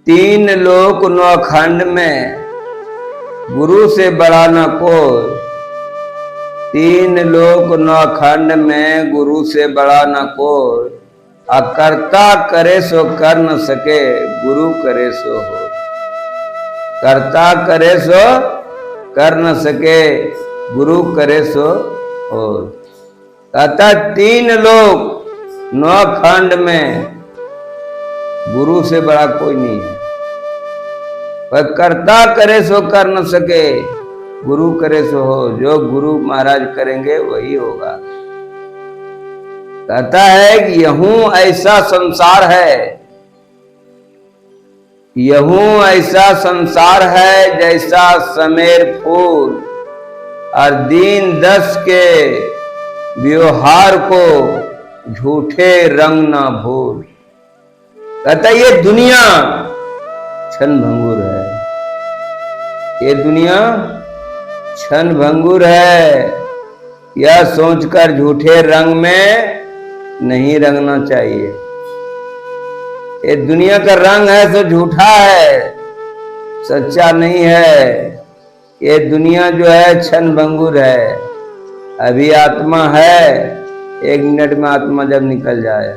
तीन लोक नौ खंड में गुरु से बड़ा न कोई। तीन लोक नौ खंड में गुरु से बड़ा न कोई। अकर्ता करे सो कर न सके, गुरु करे सो हो। कर्ता करे सो कर न सके, गुरु करे सो हो। कहता तीन लोक नौ खंड में गुरु से बड़ा कोई नहीं है। पर कर्ता करे सो कर न सके, गुरु करे सो हो। जो गुरु महाराज करेंगे वही होगा। कहता है कि यहूं ऐसा संसार है, यहूं ऐसा संसार है जैसा समेर फूल, और दीन दस के व्यवहार को झूठे रंग ना भूल। कहता ये दुनिया क्षण भंगुर है, ये दुनिया क्षण भंगुर है। यह सोचकर झूठे रंग में नहीं रंगना चाहिए। ये दुनिया का रंग है सो झूठा है, सच्चा नहीं है। ये दुनिया जो है क्षण भंगुर है। अभी आत्मा है, एक मिनट में आत्मा जब निकल जाए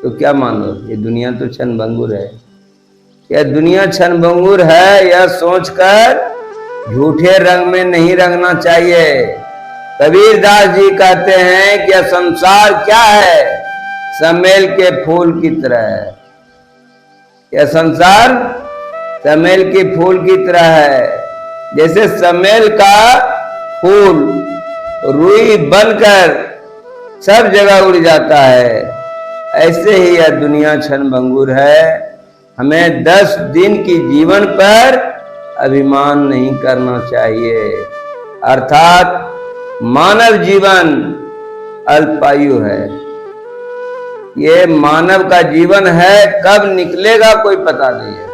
तो क्या मानो, ये दुनिया तो क्षण भंगुर है। यह दुनिया क्षण भंगुर है, यह सोचकर झूठे रंग में नहीं रंगना चाहिए। कबीरदास जी कहते हैं कि यह संसार क्या है, समेल के फूल की तरह है। यह संसार समेल के फूल की तरह है। जैसे समेल का फूल रुई बनकर सब जगह उड़ जाता है, ऐसे ही यह दुनिया क्षण भंगुर है। हमें 10 दिन की जीवन पर अभिमान नहीं करना चाहिए। अर्थात मानव जीवन अल्पायु है। ये मानव का जीवन है, कब निकलेगा कोई पता नहीं है।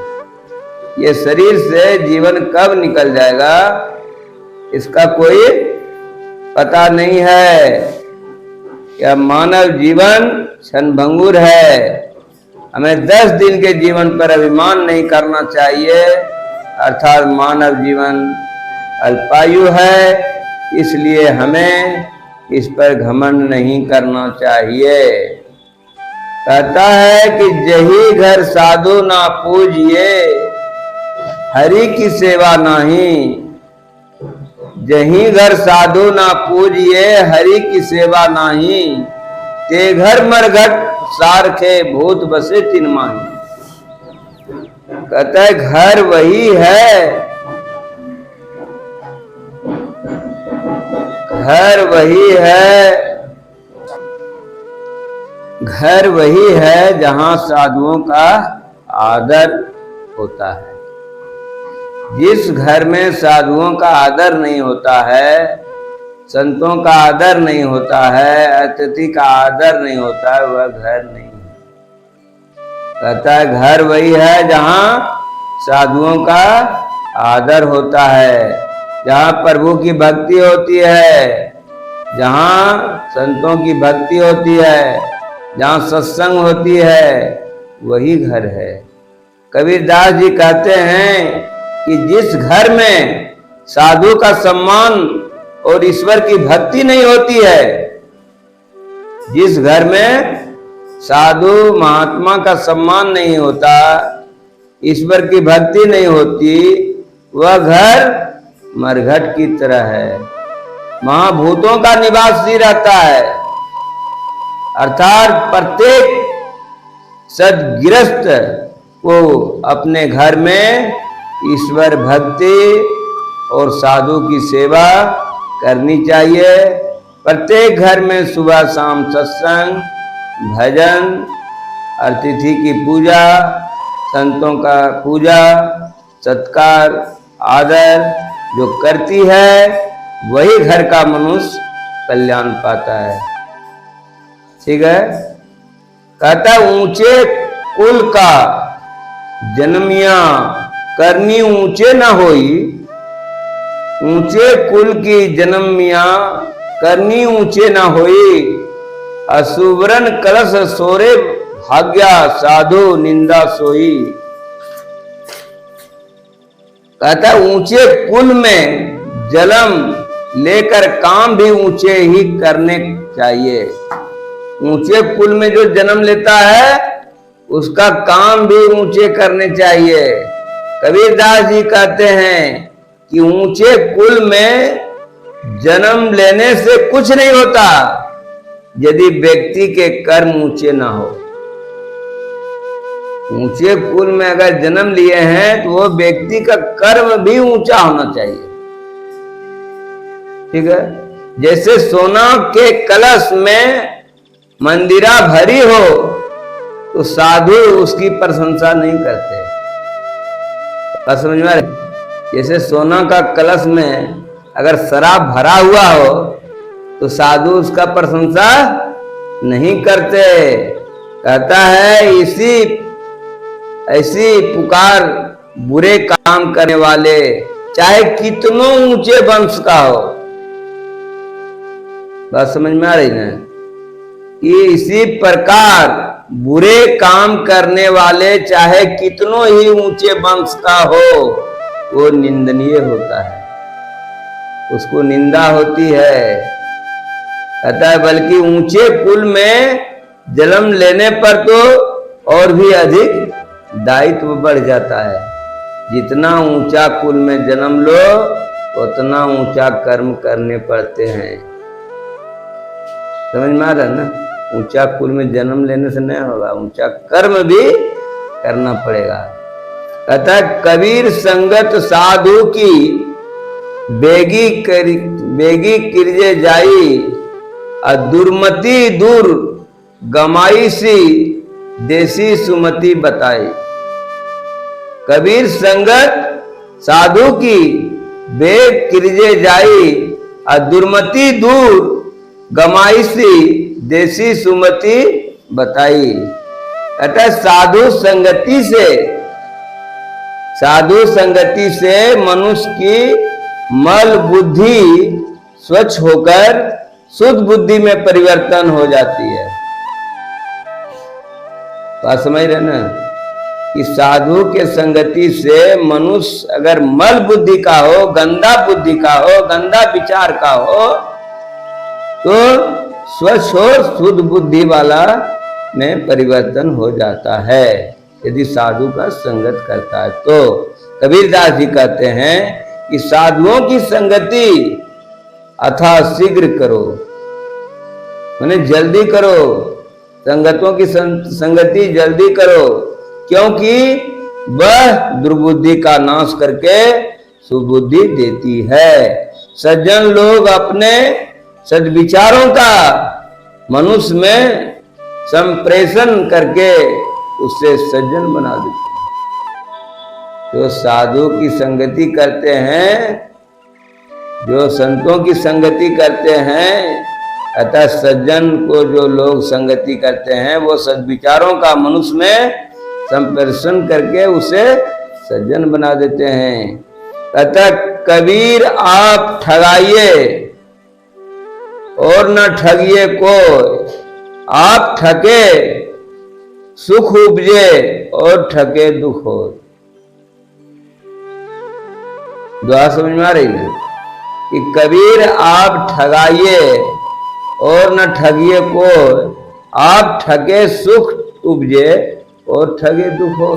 ये शरीर से जीवन कब निकल जाएगा इसका कोई पता नहीं है। यह मानव जीवन क्षण भंगुर है। हमें 10 दिन के जीवन पर अभिमान नहीं करना चाहिए। अर्थात मानव जीवन अल्पायु है, इसलिए हमें इस पर घमंड नहीं करना चाहिए। कहता है कि जही घर साधु ना पूजिए, हरि की सेवा नहीं। जही घर साधु ना पूजिए, हरि की सेवा नहीं। ते घर मरघट सारखे भूत बसे तिन माही। कहता है घर वही है, घर वही है, घर वही है जहां साधुओं का आदर होता है। जिस घर में साधुओं का आदर नहीं होता है, संतों का आदर नहीं होता है, अतिथि का आदर नहीं होता है, वह घर नहीं है। कहता है घर वही है जहां साधुओं का आदर होता है, जहां प्रभु की भक्ति होती है, जहां संतों की भक्ति होती है, जहां सत्संग होती है, वही घर है। कबीरदास जी कहते हैं कि जिस घर में साधु का सम्मान और ईश्वर की भक्ति नहीं होती है, जिस घर में साधु महात्मा का सम्मान नहीं होता, ईश्वर की भक्ति नहीं होती, वह घर मरघट की तरह है, महाभूतों का निवास ही रहता है। अर्थात प्रत्येक सद्गृहस्थ को अपने घर में ईश्वर भक्ति और साधु की सेवा करनी चाहिए। प्रत्येक घर में सुबह शाम सत्संग, भजन, अतिथि की पूजा, संतों का पूजा, सत्कार, आदर जो करती है, वही घर का मनुष्य कल्याण पाता है। ठीक है। कहता ऊंचे कुल का जन्मिया करनी ऊंचे न होई। ऊंचे कुल की जन्मिया करनी ऊंचे न होई। असुवरन कलश सोरे भाग्या साधु निंदा सोई। कहता ऊंचे कुल में जन्म लेकर काम भी ऊंचे ही करने चाहिए। ऊंचे कुल में जो जन्म लेता है उसका काम भी ऊंचे करने चाहिए। कबीरदास जी कहते हैं कि ऊंचे कुल में जन्म लेने से कुछ नहीं होता यदि व्यक्ति के कर्म ऊंचे ना हो। ऊंचे कुल में अगर जन्म लिए हैं तो वो व्यक्ति का कर्म भी ऊंचा होना चाहिए। ठीक है, जैसे सोना के कलश में मंदिरा भरी हो तो साधु उसकी प्रशंसा नहीं करते। बात समझ में आ रही? जैसे सोना का कलश में अगर शराब भरा हुआ हो तो साधु उसका प्रशंसा नहीं करते। कहता है ऐसी पुकार बुरे काम करने वाले चाहे कितनों ऊंचे वंश का हो। बात समझ में आ रही ना? कि इसी प्रकार बुरे काम करने वाले चाहे कितनों ही ऊंचे वंश का हो वो निंदनीय होता है, उसको निंदा होती है। कहता है बल्कि ऊंचे कुल में जन्म लेने पर तो और भी अधिक दायित्व बढ़ जाता है। जितना ऊंचा कुल में जन्म लो उतना ऊंचा कर्म करने पड़ते हैं। समझ में आ रहा है ना? ऊंचा कुल में जन्म लेने से नहीं होगा, ऊंचा कर्म भी करना पड़ेगा। कहता है कबीर संगत साधु की बेगी किरजे जाई और दुर्मति दूर गमाई सी देसी सुमति बताई। कबीर संगत साधु की बेग किरजे जाई और दुर्मति दूर गमाई सी देसी सुमति बताई। अतः साधु संगति से मनुष्य की मल बुद्धि स्वच्छ होकर शुद्ध बुद्धि में परिवर्तन हो जाती है। बात समझ रहे ना? कि साधु के संगति से मनुष्य अगर मल बुद्धि का हो, गंदा बुद्धि का हो, गंदा विचार का हो तो स्वच्छ और शुद्ध बुद्धि वाला में परिवर्तन हो जाता है यदि साधु का संगत करता है। तो कबीरदास जी कहते हैं कि साधुओं की संगति अथा शीघ्र करो, माने जल्दी करो, संगतों की संगति जल्दी करो, क्योंकि वह दुर्बुद्धि का नाश करके सुबुद्धि देती है। सज्जन लोग अपने सद्विचारों का मनुष्य में संप्रेषण करके उससे सज्जन बना देते हैं। जो साधु की संगति करते हैं, जो संतों की संगति करते हैं, अतः सज्जन को जो लोग संगति करते हैं वो सद्विचारों का मनुष्य में संप्रेषण करके उसे सज्जन बना देते हैं। अतः कबीर आप ठगाइए और न ठगिए कोई, आप ठगे सुख उपजे और ठगे दुख हो। दुआ समझ में आ रही है? कि कबीर आप ठगाइए और न ठगिए कोई, आप ठगे सुख उपजे और ठगे दुख हो।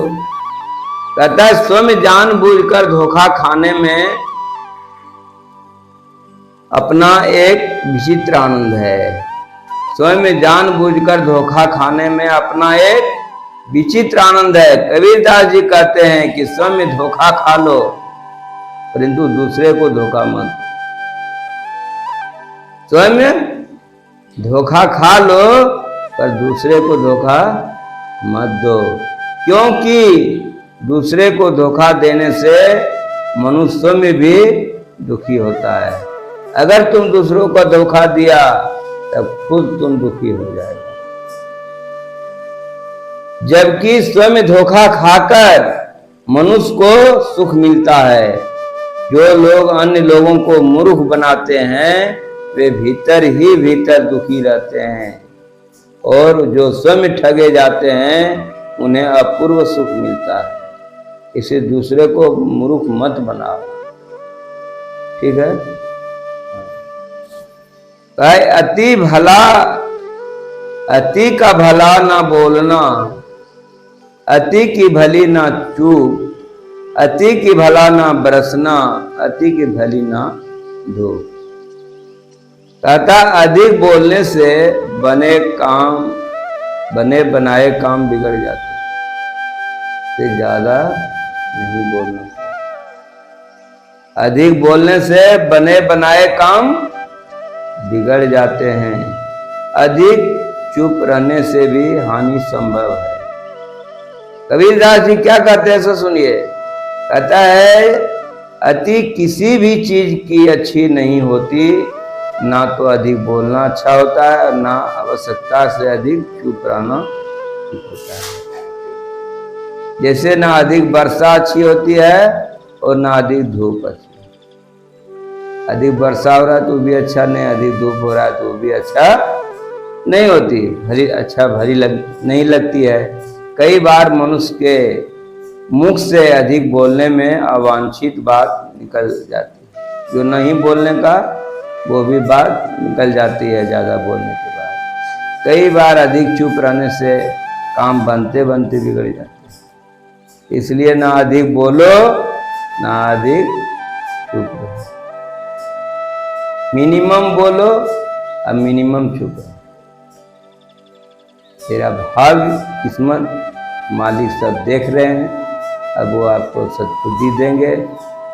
कहता है स्वयं जानबूझकर धोखा खाने में अपना एक विचित्र आनंद है। स्वयं जानबूझकर धोखा खाने में अपना एक विचित्र आनंद है। कबीरदास जी कहते हैं कि स्वयं धोखा खा लो परंतु दूसरे को धोखा मत। स्वयं धोखा खा लो पर दूसरे को धोखा मत दो, क्योंकि दूसरे को धोखा देने से मनुष्य स्वयं भी दुखी होता है। अगर तुम दूसरों को धोखा दिया तब खुद तुम दुखी हो जाएगा। जबकि स्वयं धोखा खाकर मनुष्य को सुख मिलता है। जो लोग अन्य लोगों को मूर्ख बनाते हैं वे भीतर ही भीतर दुखी रहते हैं, और जो स्वयं ठगे जाते हैं उन्हें अपूर्व सुख मिलता है। इसे दूसरे को मूर्ख मत बनाओ। ठीक है। कहे अति भला, अति का भला ना बोलना, अति की भली ना चूप, अति की भला ना बरसना, अति की भली ना धूप। कहता अधिक बोलने से बने बनाए काम बिगड़ जाते, से ज्यादा नहीं बोलना। अधिक बोलने से बने बनाए काम बिगड़ जाते हैं। अधिक चुप रहने से भी हानि संभव है। कबीरदास जी क्या कहते हैं सो सुनिए। कहता है अति किसी भी चीज की अच्छी नहीं होती, ना तो अधिक बोलना अच्छा होता है और ना आवश्यकता से अधिक चुप रहना ठीक होता है। जैसे ना अधिक वर्षा अच्छी होती है और ना अधिक धूप अच्छी। अधिक वर्षा हो रहा है तो भी अच्छा नहीं, अधिक धूप हो रहा है तो भी अच्छा नहीं होती, भरी नहीं लगती है। कई बार मनुष्य के मुख से अधिक बोलने में अवांछित बात निकल जाती है। जो नहीं बोलने का वो भी बात निकल जाती है ज्यादा बोलने के बाद। कई बार अधिक चुप रहने से काम बनते बनते बिगड़ जाते हैं। इसलिए ना अधिक बोलो ना अधिक चुप रहो। मिनिमम बोलो और मिनिमम चुप रहो। तेरा भाग्य किस्मत मालिक सब देख रहे हैं। अब वो आपको सद्बुद्धि देंगे,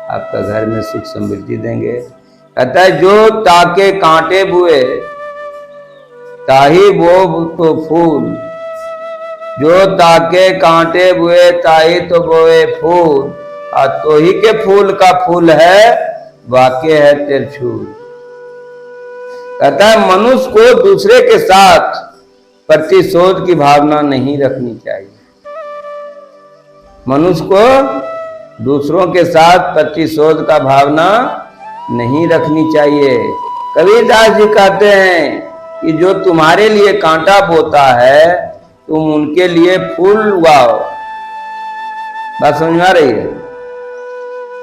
आपका घर में सुख समृद्धि देंगे। कहता है जो ताके कांटे बुए ताही बो तो फूल, जो ताके कांटे बुए ताही तो बोए फूल, और तो ही के फूल का फूल है वाक्य है तिरछूल। कहता है मनुष्य को दूसरे के साथ प्रतिशोध की भावना नहीं रखनी चाहिए। मनुष्य को दूसरों के साथ प्रतिशोध का भावना नहीं रखनी चाहिए। कबीरदास जी कहते हैं कि जो तुम्हारे लिए कांटा बोता है तुम उनके लिए फूल उगाओ। बात समझ में आ रही है?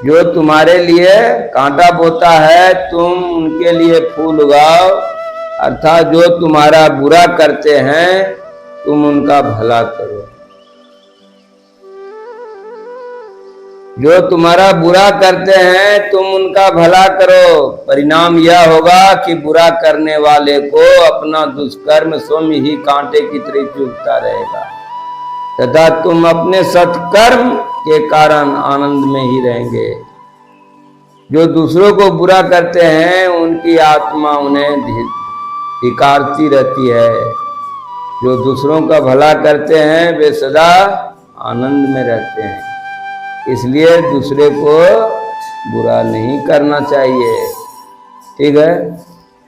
जो तुम्हारे लिए कांटा बोता है तुम उनके लिए फूल उगाओ। अर्थात जो तुम्हारा बुरा करते हैं तुम उनका भला करो। जो तुम्हारा बुरा करते हैं तुम उनका भला करो। परिणाम यह होगा कि बुरा करने वाले को अपना दुष्कर्म स्वयं ही कांटे की तरह चुभता रहेगा तथा तुम अपने सत्कर्म के कारण आनंद में ही रहेंगे। जो दूसरों को बुरा करते हैं उनकी आत्मा उन्हें धिक्कारती रहती है। जो दूसरों का भला करते हैं वे सदा आनंद में रहते हैं। इसलिए दूसरे को बुरा नहीं करना चाहिए। ठीक है।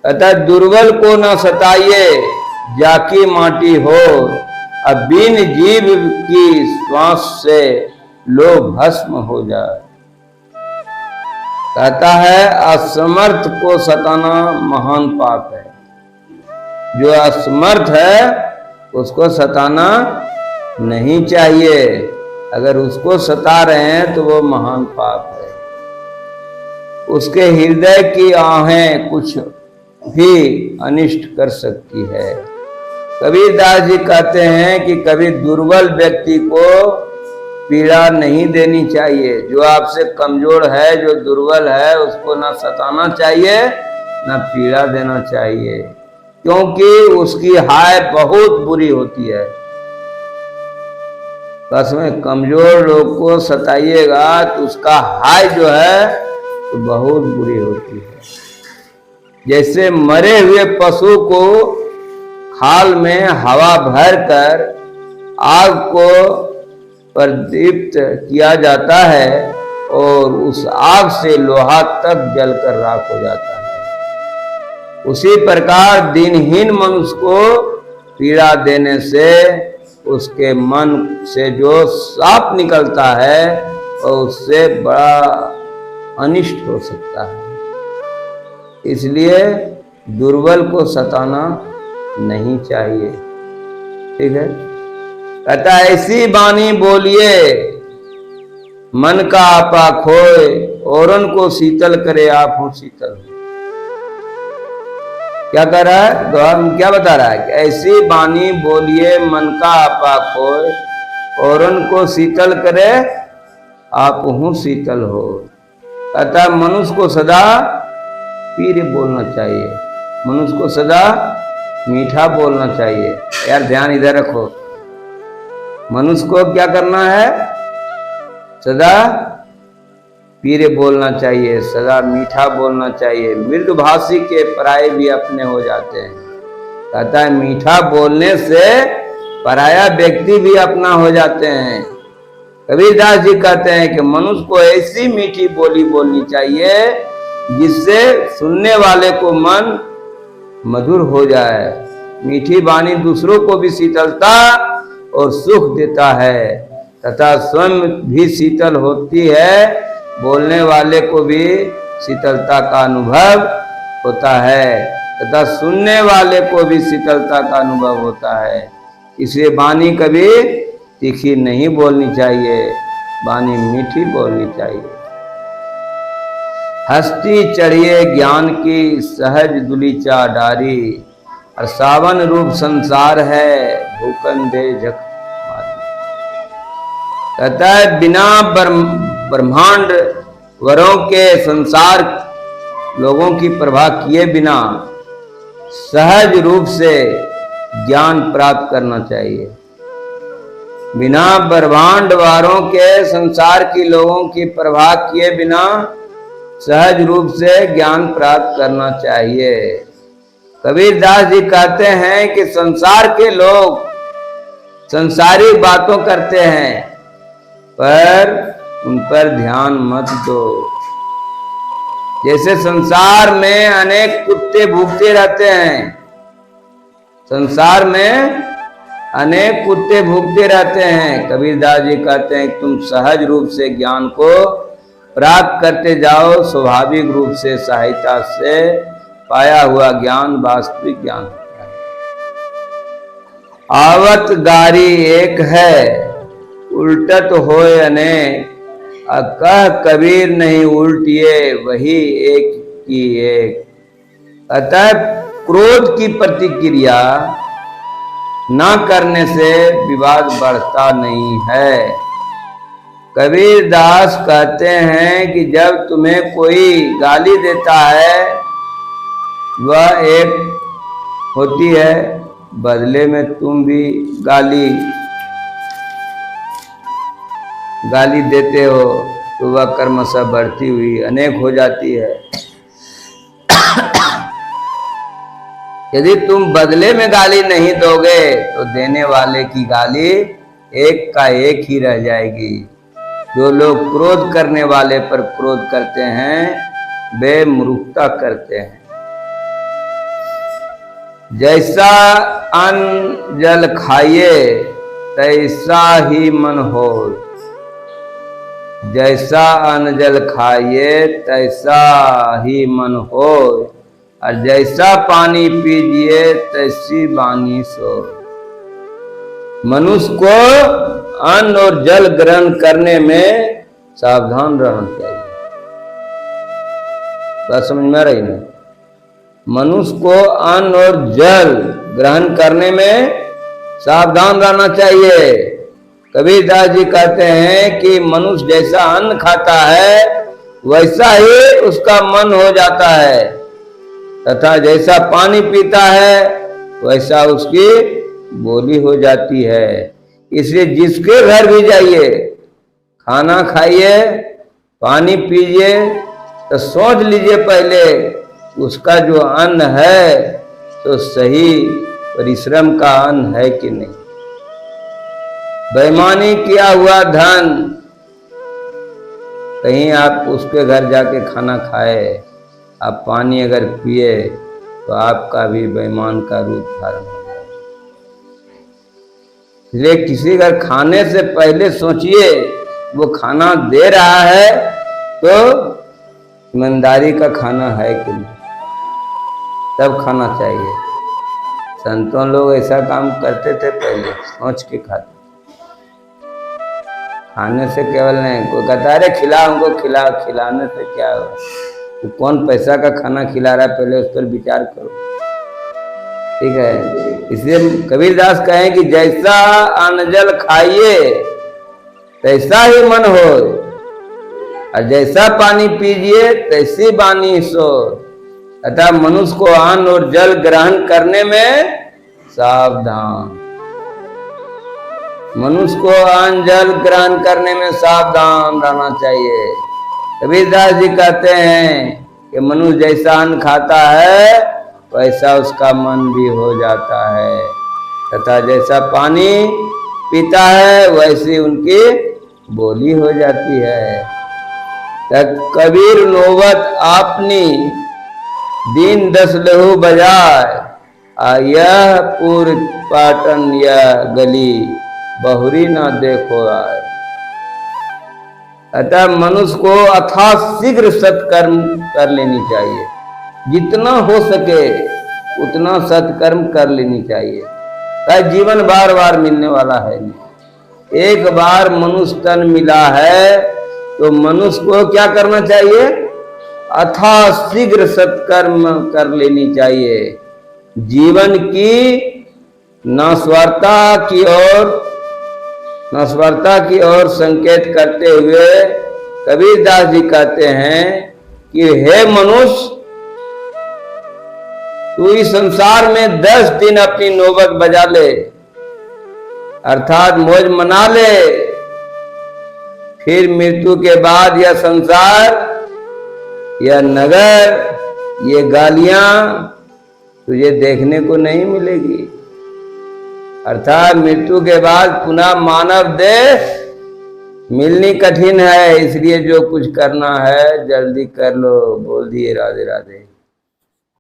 अतः दुर्बल को न सताइए जाकी माटी हो, अब बिन जीव की श्वास से लो भस्म हो जाए। कहता है असमर्थ को सताना महान पाप है। जो असमर्थ है उसको सताना नहीं चाहिए। अगर उसको सता रहे हैं तो वो महान पाप है। उसके हृदय की आहें कुछ भी अनिष्ट कर सकती है। कबीरदास जी कहते हैं कि कभी दुर्बल व्यक्ति को पीड़ा नहीं देनी चाहिए। जो आपसे कमजोर है, जो दुर्बल है, उसको ना सताना चाहिए ना पीड़ा देना चाहिए, क्योंकि उसकी हाय बहुत बुरी होती है। बस में कमजोर लोग को सताइएगा तो उसका हाय जो है तो बहुत बुरी होती है। जैसे मरे हुए पशु को खाल में हवा भरकर आग को प्रदीप्त किया जाता है और उस आग से लोहा तक जलकर राख हो जाता है। उसी प्रकार दिनहीन मनुष्य को पीड़ा देने से उसके मन से जो साप निकलता है और उससे बड़ा अनिष्ट हो सकता है। इसलिए दुर्बल को सताना नहीं चाहिए। ठीक है। कहता ऐसी बानी बोलिए मन का आपा खोए, औरन को शीतल करे आप हो शीतल। क्या कर रहा है दोहा में, क्या बता रहा है कि ऐसी बानी बोलिए मन का आपा खोए, औरन को शीतल करे आप हूं शीतल हो। कहता मनुष्य को सदा पीर बोलना चाहिए, मनुष्य को सदा मीठा बोलना चाहिए। यार ध्यान इधर रखो, मनुष्य को क्या करना है, सदा पीरे बोलना चाहिए, सदा मीठा बोलना चाहिए। मृदुभाषी के पराये भी अपने हो जाते हैं। कहता है मीठा बोलने से पराया व्यक्ति भी अपना हो जाते हैं। कबीरदास जी कहते हैं कि मनुष्य को ऐसी मीठी बोली बोलनी चाहिए जिससे सुनने वाले को मन मधुर हो जाए। मीठी वाणी दूसरों को भी शीतलता और सुख देता है तथा स्वयं भी शीतल होती है, बोलने वाले को भी शीतलता का अनुभव होता है तथा सुनने वाले को भी शीतलता का अनुभव होता है। इसलिए वाणी कभी तीखी नहीं बोलनी चाहिए, वाणी मीठी बोलनी चाहिए। हस्ती चढ़िए ज्ञान की सहज दुलीचा डारी, और सावन रूप संसार है भूकन दे झक। कहता है बिना ब्रह्मांड वरों के संसार लोगों की प्रभा किए बिना सहज रूप से ज्ञान प्राप्त करना चाहिए। बिना ब्रह्मांड वारों के संसार की लोगों की प्रभा किए बिना सहज रूप से ज्ञान प्राप्त करना चाहिए। कबीरदास जी कहते हैं कि संसार के लोग संसारी बातों करते हैं पर उन पर ध्यान मत दो। जैसे संसार में अनेक कुत्ते भूखते रहते हैं, संसार में अनेक कुत्ते भूखते रहते हैं। कबीरदास जी कहते हैं तुम सहज रूप से ज्ञान को प्राप्त करते जाओ, स्वाभाविक रूप से सहायता से पाया हुआ ज्ञान वास्तविक ज्ञान होता है। आवत गारी एक है उल्टत होए अनेक, कह कबीर नहीं उल्टिए वही एक की एक। अतः क्रोध की प्रतिक्रिया ना करने से विवाद बढ़ता नहीं है। कबीरदास कहते हैं कि जब तुम्हें कोई गाली देता है वह एक होती है, बदले में तुम भी गाली देते हो तो वह कर्मशः बढ़ती हुई अनेक हो जाती है। यदि तुम बदले में गाली नहीं दोगे तो देने वाले की गाली एक का एक ही रह जाएगी। जो लोग क्रोध करने वाले पर क्रोध करते हैं वे मूर्खता करते हैं। जैसा अन्न जल खाइए तैसा ही मन हो, जैसा अन्न जल खाइए तैसा ही मन हो, और जैसा पानी पीजिए तैसी वाणी सो। मनुष्य को अन्न और जल ग्रहण करने में सावधान रहना चाहिए। बात समझ में आ रही ना? मनुष्य को अन्न और जल ग्रहण करने में सावधान रहना चाहिए। कबीरदास जी कहते हैं कि मनुष्य जैसा अन्न खाता है वैसा ही उसका मन हो जाता है, तथा जैसा पानी पीता है वैसा उसकी बोली हो जाती है। इसलिए जिसके घर भी जाइए, खाना खाइए, पानी पीजिए, तो सोच लीजिए पहले उसका जो अन्न है तो सही परिश्रम का अन्न है कि नहीं। बेईमानी किया हुआ धन, कहीं आप उसके घर जाके खाना खाए, आप पानी अगर पिए तो आपका भी बेईमान का रूप धारण हो जाए। इसलिए किसी घर खाने से पहले सोचिए वो खाना दे रहा है तो ईमानदारी का खाना है कि नहीं, तब खाना चाहिए। संतों लोग ऐसा काम करते थे, पहले सोच के खाते। खाने से केवल नहीं, कोई कहता है अरे खिला हमको, खिला, खिलाने से क्या होगा? तो कौन पैसा का खाना खिला रहा है, पहले उस पर विचार करो। ठीक है, इसलिए कबीरदास कहें कि जैसा अन्न जल खाइए तैसा ही मन हो, और जैसा पानी पीजिए तैसी बानी सो। अतः मनुष्य को अन्न और जल ग्रहण करने में सावधान, मनुष्य को अन्न जल ग्रहण करने में सावधान रहना चाहिए। कबीरदास जी कहते हैं कि मनुष्य जैसा अन्न खाता है वैसा उसका मन भी हो जाता है, तथा जैसा पानी पीता है वैसी उनकी बोली हो जाती है। कबीर नौबत आपनी दीन दस लहू बजाय, यह पूर पाटन यह गली बहुरी ना देखो आए। अतः मनुष्य को अथाशीघ्र सत्कर्म कर लेनी चाहिए, जितना हो सके उतना सत्कर्म कर लेनी चाहिए। क्या जीवन बार बार मिलने वाला है नहीं, एक बार मनुष्य तन मिला है तो मनुष्य को क्या करना चाहिए? अथाशीघ्र सत्कर्म कर लेनी चाहिए। जीवन की नश्वरता की ओर संकेत करते हुए कबीरदास जी कहते हैं कि हे मनुष्य, तू इस संसार में 10 दिन अपनी नौबत बजा ले, अर्थात मौज मना ले, फिर मृत्यु के बाद यह संसार, यह नगर, ये गालियां तुझे देखने को नहीं मिलेगी। अर्थात मृत्यु के बाद पुनः मानव देह मिलनी कठिन है, इसलिए जो कुछ करना है जल्दी कर लो। बोल दिए राधे राधे।